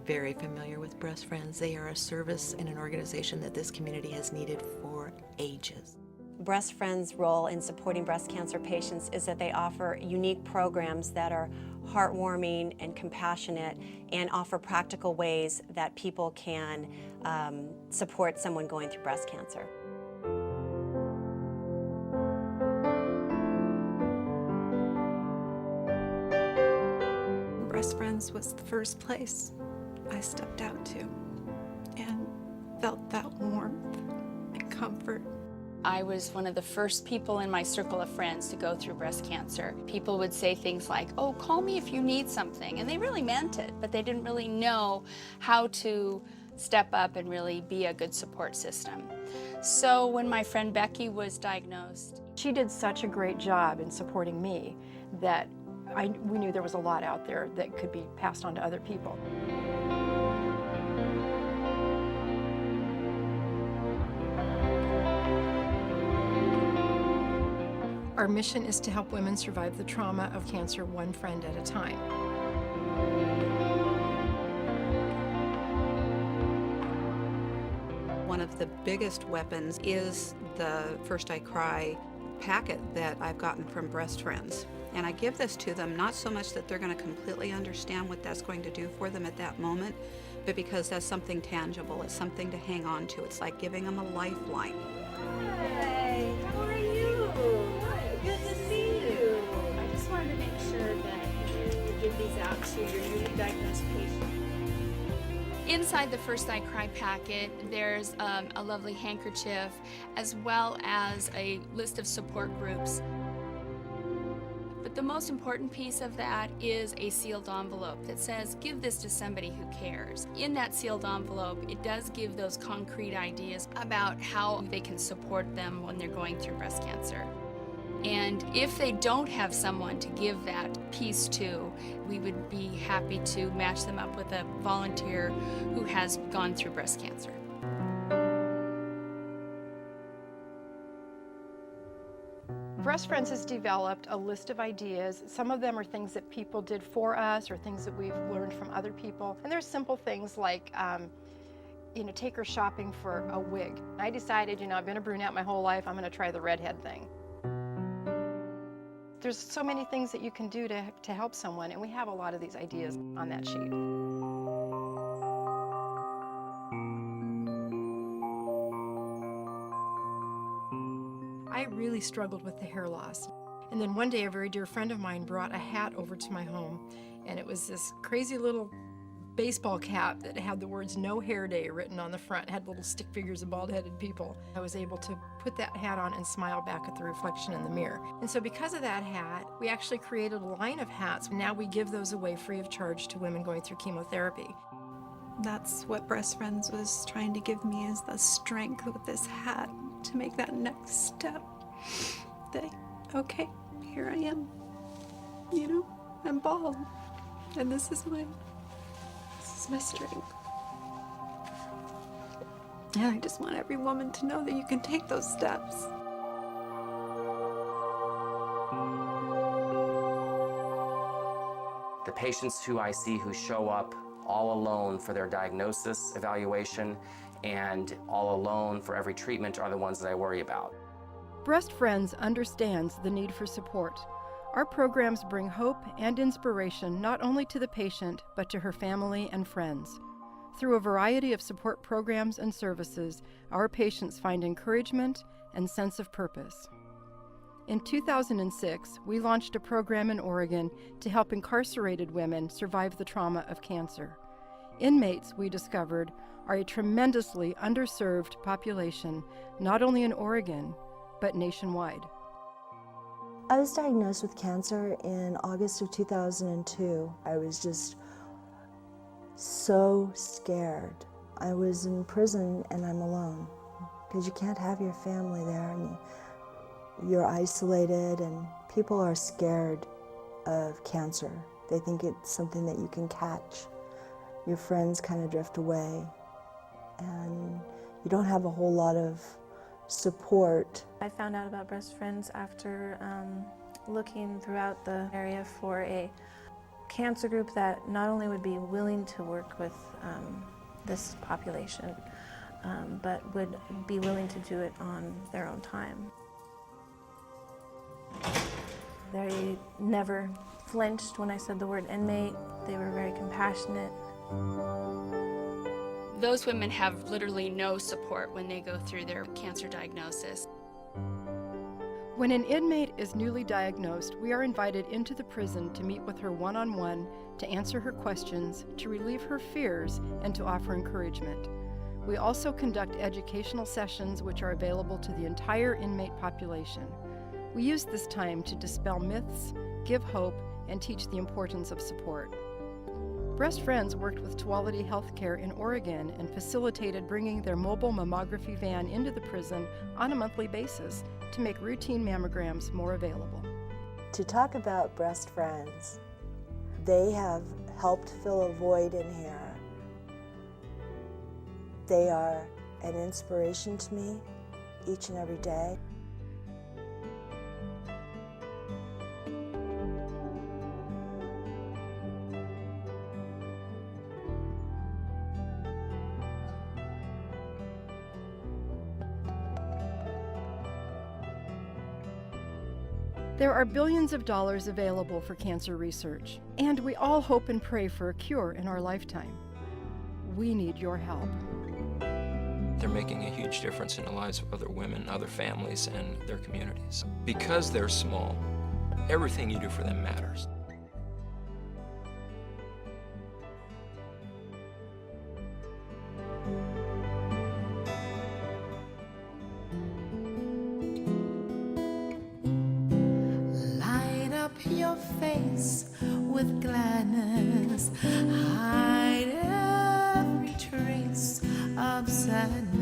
very familiar with Breast Friends. They are a service and an organization that this community has needed for ages. Breast Friends' role in supporting breast cancer patients is that they offer unique programs that are heartwarming and compassionate and offer practical ways that people can support someone going through breast cancer. Breast Friends was the first place I stepped out to and felt that warmth and comfort. I was one of the first people in my circle of friends to go through breast cancer. People would say things like, "Oh, call me if you need something," and they really meant it, but they didn't really know how to step up and really be a good support system. So when my friend Becky was diagnosed, she did such a great job in supporting me that we knew there was a lot out there that could be passed on to other people. Our mission is to help women survive the trauma of cancer one friend at a time. One of the biggest weapons is the First I Cry packet that I've gotten from Breast Friends. And I give this to them not so much that they're going to completely understand what that's going to do for them at that moment, but because that's something tangible. It's something to hang on to. It's like giving them a lifeline. Hi, how are you? Good to see you. I just wanted to make sure that you give these out to your newly diagnosed patients. inside the First I Cry packet, there's a lovely handkerchief as well as a list of support groups. But the most important piece of that is a sealed envelope that says, give this to somebody who cares. In that sealed envelope, it does give those concrete ideas about how they can support them when they're going through breast cancer. And if they don't have someone to give that piece to, we would be happy to match them up with a volunteer who has gone through breast cancer. Breast Friends has developed a list of ideas. Some of them are things that people did for us or things that we've learned from other people. And there's simple things like, take her shopping for a wig. I decided, I've been a brunette my whole life, I'm gonna try the redhead thing. There's so many things that you can do to help someone, and we have a lot of these ideas on that sheet. I really struggled with the hair loss. And then one day a very dear friend of mine brought a hat over to my home, and it was this crazy little baseball cap that had the words "No Hair Day" written on the front. It had little stick figures of bald-headed people. I was able to put that hat on and smile back at the reflection in the mirror. And so because of that hat, we actually created a line of hats. Now we give those away free of charge to women going through chemotherapy. That's what Breast Friends was trying to give me, is the strength with this hat to make that next step. That, okay, here I am. I'm bald, and this is my strength. And I just want every woman to know that you can take those steps. The patients who I see who show up all alone for their diagnosis evaluation and all alone for every treatment are the ones that I worry about. Breast Friends understands the need for support. Our programs bring hope and inspiration not only to the patient, but to her family and friends. Through a variety of support programs and services, our patients find encouragement and sense of purpose. In 2006, we launched a program in Oregon to help incarcerated women survive the trauma of cancer. Inmates, we discovered, are a tremendously underserved population, not only in Oregon, but nationwide. I was diagnosed with cancer in August of 2002. I was just so scared. I was in prison and I'm alone because you can't have your family there, and you're isolated, and people are scared of cancer. They think it's something that you can catch. Your friends kind of drift away, and you don't have a whole lot of support. I found out about Breast Friends after looking throughout the area for a cancer group that not only would be willing to work with this population, but would be willing to do it on their own time. They never flinched when I said the word inmate. They were very compassionate. Those women have literally no support when they go through their cancer diagnosis. When an inmate is newly diagnosed, we are invited into the prison to meet with her one-on-one, to answer her questions, to relieve her fears, and to offer encouragement. We also conduct educational sessions which are available to the entire inmate population. We use this time to dispel myths, give hope, and teach the importance of support. Breast Friends worked with Tuality Healthcare in Oregon and facilitated bringing their mobile mammography van into the prison on a monthly basis to make routine mammograms more available. To talk about Breast Friends, they have helped fill a void in here. They are an inspiration to me each and every day. There are billions of dollars available for cancer research, and we all hope and pray for a cure in our lifetime. We need your help. They're making a huge difference in the lives of other women, other families, and their communities. Because they're small, everything you do for them matters. Your face with gladness, hide every trace of sadness.